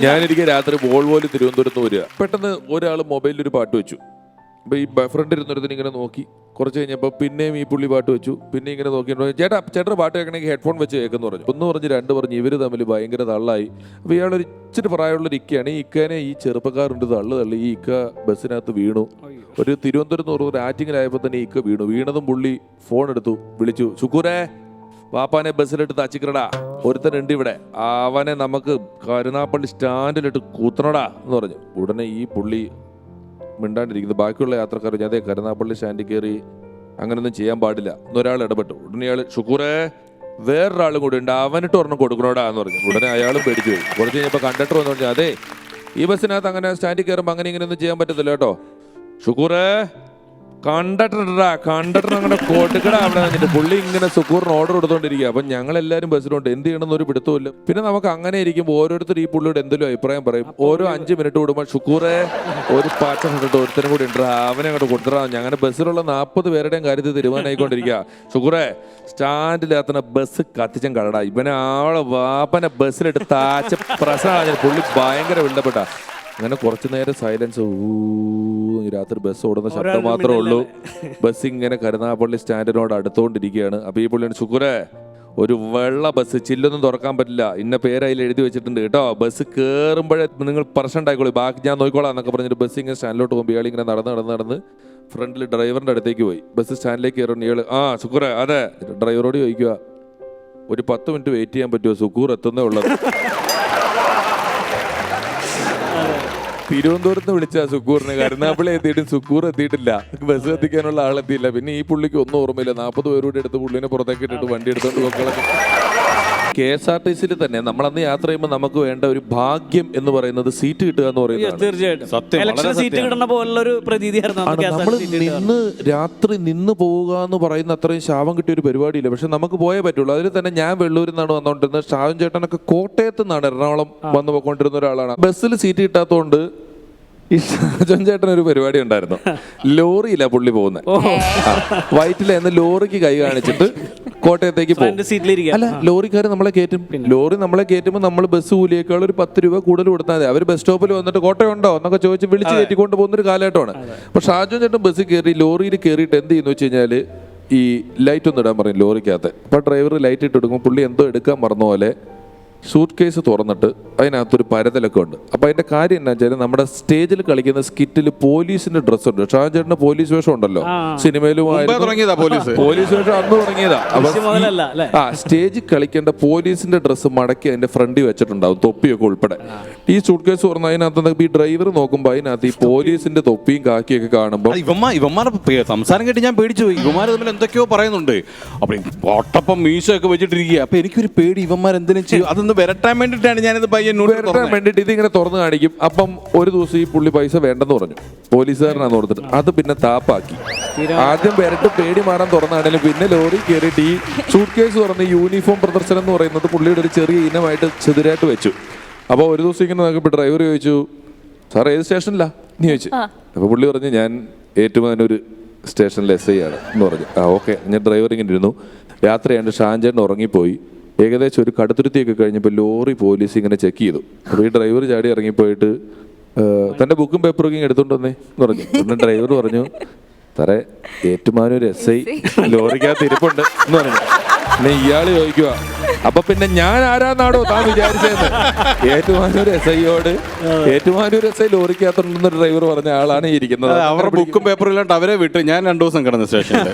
ഞാനിരിക്കെ രാത്രി വോൾവോയിൽ തിരുവനന്തപുരത്ത് വരിക. പെട്ടെന്ന് ഒരാൾ മൊബൈലിൽ ഒരു പാട്ട് വെച്ചു. അപ്പോൾ ഈ ഫ്രണ്ട് ഇരുന്നിടത്തിന് ഇങ്ങനെ നോക്കി. കുറച്ച് കഴിഞ്ഞപ്പോൾ പിന്നെയും ഈ പുള്ളി പാട്ട് വെച്ചു. പിന്നെ ഇങ്ങനെ നോക്കിയിട്ട് ചേട്ടൻ്റെ പാട്ട് കേൾക്കണമെങ്കിൽ ഹെഡ്ഫോൺ വെച്ച് കേൾക്കെന്ന് പറഞ്ഞു. ഒന്ന് പറഞ്ഞ് രണ്ട് പറഞ്ഞ് ഇവർ തമ്മിൽ ഭയങ്കര തള്ളായി. അപ്പോൾ ഇയാളൊരു ഇച്ചിരി പ്രായമുള്ളൊരു ഇക്കയാണ്. ഈ ഇക്കേനെ ഈ ചെറുപ്പക്കാരുണ്ട് തള്ളി ഈ ഇക്ക ബസ്സിനകത്ത് വീണു. ഒരു തിരുവനന്തപുരത്ത് നിന്ന് ഒരു ആറ്റിങ്ങിലായപ്പോൾ തന്നെ ഈ ഇക്ക വീണു. വീണതും പുള്ളി ഫോൺ എടുത്തു, വിളിച്ചു, ശുക്കൂരേ വാപ്പാനെ ബസ്സിലിട്ട് തച്ചിക്കറടാ, ഒരുത്തനുണ്ട് ഇവിടെ, അവനെ നമുക്ക് കരുനാപ്പള്ളി സ്റ്റാൻഡിലിട്ട് കൂത്തണടാ എന്ന് പറഞ്ഞു. ഉടനെ ഈ പുള്ളി മിണ്ടാണ്ടിരിക്കുന്നു. ബാക്കിയുള്ള യാത്രക്കാർ അതേ കരുനാപ്പള്ളി സ്റ്റാൻഡിൽ കയറി അങ്ങനൊന്നും ചെയ്യാൻ പാടില്ല എന്നൊരാൾ ഇടപെട്ടു. ഉടനെ അയാൾ ശുക്കൂറേ വേറൊരാളും കൂടി ഉണ്ട്, അവനിട്ട് ഒരെണ്ണം കൊടുക്കണോടാ എന്ന് പറഞ്ഞു. ഉടനെ അയാളും പേടിച്ചു പോയി. കുറച്ച് കഴിഞ്ഞപ്പോൾ കണ്ടക്ടർ വന്നു പറഞ്ഞു, അതെ ഈ ബസ്സിനകത്ത് അങ്ങനെ സ്റ്റാൻഡിൽ കയറുമ്പോൾ അങ്ങനെ ഇങ്ങനെയൊന്നും ചെയ്യാൻ പറ്റത്തില്ല കേട്ടോ. ശുക്കൂറേ കണ്ടക്ടർ അങ്ങനെ കൊടുക്കടാ അവിടെ വന്നിട്ട്. പുള്ളി ഇങ്ങനെ സുക്കൂറിന് ഓർഡർ കൊടുത്തോണ്ടിരിക്കുക. അപ്പം ഞങ്ങളെല്ലാവരും ബസ്സിലുണ്ട്, എന്ത് ചെയ്യണമെന്ന് ഒരു പിടുത്തമില്ല. പിന്നെ നമുക്ക് അങ്ങനെ ഇരിക്കുമ്പോൾ ഓരോരുത്തർ ഈ പുള്ളിയുടെ എന്തെങ്കിലും അഭിപ്രായം പറയും. ഓരോ 5 മിനിറ്റ് കൂടുമ്പോൾ ശുക്കൂറെ ഒരു പാച്ച കണ്ടിട്ട് ഒരുത്തരും കൂടി ഉണ്ട്, അവനെ അങ്ങോട്ട് കൊടുത്തടാ. ഞങ്ങളുടെ ബസ്സിലുള്ള 40 പേരുടെയും കാര്യത്തിൽ തീരുമാനമായിക്കൊണ്ടിരിക്കുക. ശുക്കൂറെ സ്റ്റാൻഡിലെത്തണ ബസ് കത്തിച്ചും കളടാ, ഇവനെ ആളെ വാപ്പനെ ബസ്സിലിട്ട് താച്ച പ്രശ്നമാണ്. പുള്ളി ഭയങ്കര വില്ലപ്പെട്ട. അങ്ങനെ കുറച്ചു നേരം സൈലൻസ്. രാത്രി ബസ് ഓടുന്ന ശബ്ദം മാത്രമേ ഉള്ളൂ. ബസ് ഇങ്ങനെ കരുനാഗപ്പള്ളി സ്റ്റാൻഡിനോട് അടുത്തുകൊണ്ടിരിക്കുകയാണ്. അപ്പോൾ ഈ പുള്ളിയാണ് ശുക്കൂരെ ഒരു വെള്ള ബസ്, ചില്ലൊന്നും തുറക്കാൻ പറ്റില്ല, ഇന്ന പേര് അതിൽ എഴുതി വെച്ചിട്ടുണ്ട് കേട്ടോ, ബസ് കയറുമ്പോഴേ നിങ്ങൾ പ്രശ്നം ഉണ്ടായിക്കോളൂ, ബാക്കി ഞാൻ നോക്കിക്കോളാം എന്നൊക്കെ പറഞ്ഞിട്ട് ബസ് ഇങ്ങനെ സ്റ്റാൻഡിലോട്ട് പോകുമ്പോൾ ഇയാൾ ഇങ്ങനെ നടന്ന് ഫ്രണ്ടിൽ ഡ്രൈവറിൻ്റെ അടുത്തേക്ക് പോയി. ബസ് സ്റ്റാൻഡിലേക്ക് കയറുന്നു. ഇയാൾ ശുക്കൂരെ അതെ, ഡ്രൈവറോട് ചോദിക്കുക, ഒരു 10 മിനിറ്റ് വെയിറ്റ് ചെയ്യാൻ പറ്റുമോ, സുക്കൂർ എത്തുന്നേ ഉള്ളത്. തിരുവനന്തപുരത്ത് വിളിച്ച സുക്കൂറിന് കരുനാഗപ്പള്ളി എത്തിയിട്ടും സുക്കൂർ എത്തിയിട്ടില്ല, ബസ് എത്തിക്കാനുള്ള ആളെത്തിയില്ല. പിന്നെ ഈ പുള്ളിക്ക് ഒന്നും ഓർമ്മയില്ല. 40 പേരോട് എടുത്ത് പുള്ളിനെ പുറത്തേക്ക് ഇട്ടിട്ട് വണ്ടി എടുത്തോണ്ട് പോക്കളഞ്ഞു. KSRTC തന്നെ നമ്മളന്ന് യാത്ര ചെയ്യുമ്പോൾ നമുക്ക് വേണ്ട ഒരു ഭാഗ്യം എന്ന് പറയുന്നത് സീറ്റ് കിട്ടുക എന്ന് പറയുന്നത്. തീർച്ചയായിട്ടും നമ്മൾ രാത്രി നിന്ന് പോവുക എന്ന് പറയുന്ന അത്രയും ശാപം കിട്ടിയ ഒരു പരിപാടിയില്ല. പക്ഷെ നമുക്ക് പോയേ പറ്റുള്ളൂ. അതിൽ തന്നെ ഞാൻ വെള്ളൂരിൽ നിന്നാണ് വന്നുകൊണ്ടിരുന്നത്. ഷാജൻ ചേട്ടനൊക്കെ കോട്ടയത്ത് നിന്നാണ് എറണാകുളം വന്നു പോയിക്കൊണ്ടിരുന്ന ഒരാളാണ്. ബസ്സിൽ സീറ്റ് കിട്ടാത്തതുകൊണ്ട് ഈ ഷാജൻ ചേട്ടൻ ഒരു പരിപാടി ഉണ്ടായിരുന്നു. ലോറിയില്ല പുള്ളി പോകുന്നത്, വൈറ്റിലെന്ന് ലോറിക്ക് കൈ കാണിച്ചിട്ട് കോട്ടയത്തേക്ക് പോകും. അല്ല, ലോറിക്കാർ നമ്മളെ കയറ്റും. ലോറി നമ്മളെ കയറ്റുമ്പോൾ നമ്മൾ ബസ് കൂലിയേക്കാൾ ഒരു 10 രൂപ കൂടുതൽ കൊടുത്താൽ മതി. അവർ ബസ് സ്റ്റോപ്പിൽ വന്നിട്ട് കോട്ടയം ഉണ്ടോ എന്നൊക്കെ ചോദിച്ച് വിളിച്ച് കയറ്റിക്കൊണ്ട് പോകുന്നൊരു കാലഘട്ടമാണ്. അപ്പോൾ ഷാജൻ ചേട്ടൻ ബസ്സിൽ കയറി ലോറിയിൽ കയറിയിട്ട് എന്ത് ചെയ്യുന്നു വെച്ച് കഴിഞ്ഞാൽ ഈ ലൈറ്റ് ഒന്നും ഇടാൻ പറയും ലോറിക്കകത്ത്. അപ്പോൾ ഡ്രൈവർ ലൈറ്റ് ഇട്ട് എടുക്കും. പുള്ളി എന്തോ എടുക്കാൻ മറന്ന പോലെ സൂട്ട് കേസ് തുറന്നിട്ട് അതിനകത്തൊരു പരതലൊക്കെ ഉണ്ട്. അപ്പോൾ അതിൻ്റെ കാര്യം എന്താ വെച്ചാൽ നമ്മുടെ സ്റ്റേജിൽ കളിക്കുന്ന സ്കിറ്റിൽ പോലീസിന്റെ ഡ്രസ്സ് ഉണ്ട്. ഷാജൻ ചേട്ടൻ്റെ പോലീസ് വേഷം ഉണ്ടല്ലോ, സിനിമയിലുമായി പോലീസ് വേഷം അന്ന് തുടങ്ങിയതാ. സ്റ്റേജിൽ കളിക്കേണ്ട പോലീസിന്റെ ഡ്രസ്സ് മടക്കി അതിന്റെ ഫ്രണ്ടിൽ വെച്ചിട്ടുണ്ടാവും, തൊപ്പിയൊക്കെ ഉൾപ്പെടെ. ഈ സൂട്ട് കേസ് തുറന്ന് അതിനകത്ത് ഈ ഡ്രൈവർ നോക്കുമ്പോൾ അതിനകത്ത് ഈ പോലീസിന്റെ തൊപ്പിയും കാക്കിയൊക്കെ കാണുമ്പോൾ ഇവന്മാരുടെ സംസാരം കേട്ട് ഞാൻ പേടിച്ചു പോയി. ഇവന്മാർ തമ്മിൽ എന്തൊക്കെയോ പറയുന്നുണ്ട്. അപ്പൊ ഒട്ടപ്പം മീശയൊക്കെ വെച്ചിട്ടിരിക്കുക. അപ്പൊ എനിക്കൊരു പേടി, ഇവന്മാർ എന്തിനും ചെയ്യും. അതൊന്ന് വരട്ടാൻ വേണ്ടിയിട്ടാണ് ഞാനിത് വരട്ടാൻ വേണ്ടിയിട്ട് ഇതിങ്ങനെ തുറന്നു കാണിക്കും. അപ്പം ഒരു ദിവസം ഈ പുള്ളി പൈസ വേണ്ടെന്ന് പറഞ്ഞു, പോലീസുകാരനാന്ന് ഓർത്തിട്ട് അത് പിന്നെ താപ്പാക്കി. ആദ്യം വരട്ട് പേടി മാറാൻ തുറന്നാണെങ്കിലും പിന്നെ ലോറി കയറിയിട്ട് ഈ സൂട്ട് കേസ് തുറന്ന് യൂണിഫോം പ്രദർശനം എന്ന് പറയുന്നത് പുള്ളിയുടെ ഒരു ചെറിയ ഇനമായിട്ട് ചെതിരായിട്ട് വെച്ചു. അപ്പോൾ ഒരു ദിവസം ഇങ്ങനെ നോക്കിയപ്പോൾ ഡ്രൈവർ ചോദിച്ചു, സാർ ഏത് സ്റ്റേഷനിലാ എന്ന് ചോദിച്ചു. അപ്പോൾ പുള്ളി പറഞ്ഞു, ഞാൻ ഏറ്റുമാനൂർ സ്റ്റേഷനിൽ SI ആണ് എന്ന് പറഞ്ഞു. ഓക്കെ. ഞാൻ ഡ്രൈവർ ഇങ്ങനെ ഇരുന്നു. രാത്രിയാണ്ട് ഷാൻചേട്ടൻ ഉറങ്ങിപ്പോയി. ഏകദേശം ഒരു കടുത്തുരുത്തിയൊക്കെ കഴിഞ്ഞപ്പോൾ ലോറി പോലീസ് ഇങ്ങനെ ചെക്ക് ചെയ്തു. അപ്പോൾ ഈ ഡ്രൈവർ ചാടി ഇറങ്ങിപ്പോയിട്ട് തൻ്റെ ബുക്കും പേപ്പറൊക്കെ എടുത്തോണ്ട് വന്നേ എന്ന് പറഞ്ഞു. പിന്നെ ഡ്രൈവർ പറഞ്ഞു, സാറേ ഏറ്റുമാനൂർ SI ലോറിക്കകത്ത് ഇരിപ്പുണ്ട് എന്ന് പറഞ്ഞു. പിന്നെ ഇയാൾ ചോദിക്കുക, അപ്പൊ പിന്നെ ഞാൻ ആരാന്നാടോ താൻ വിചാരിച്ചതെന്ന്. ഏറ്റുമാനൂർ SI ലോറിക്കകത്തുണ്ടെന്ന് ഡ്രൈവർ പറഞ്ഞ ആളാണ് ഇരിക്കുന്നത്. അവരുടെ ബുക്കും പേപ്പറും ഇല്ലാണ്ട് അവരെ വിട്ട് ഞാൻ 2 ദിവസം കിടന്ന സ്റ്റേഷനിൽ.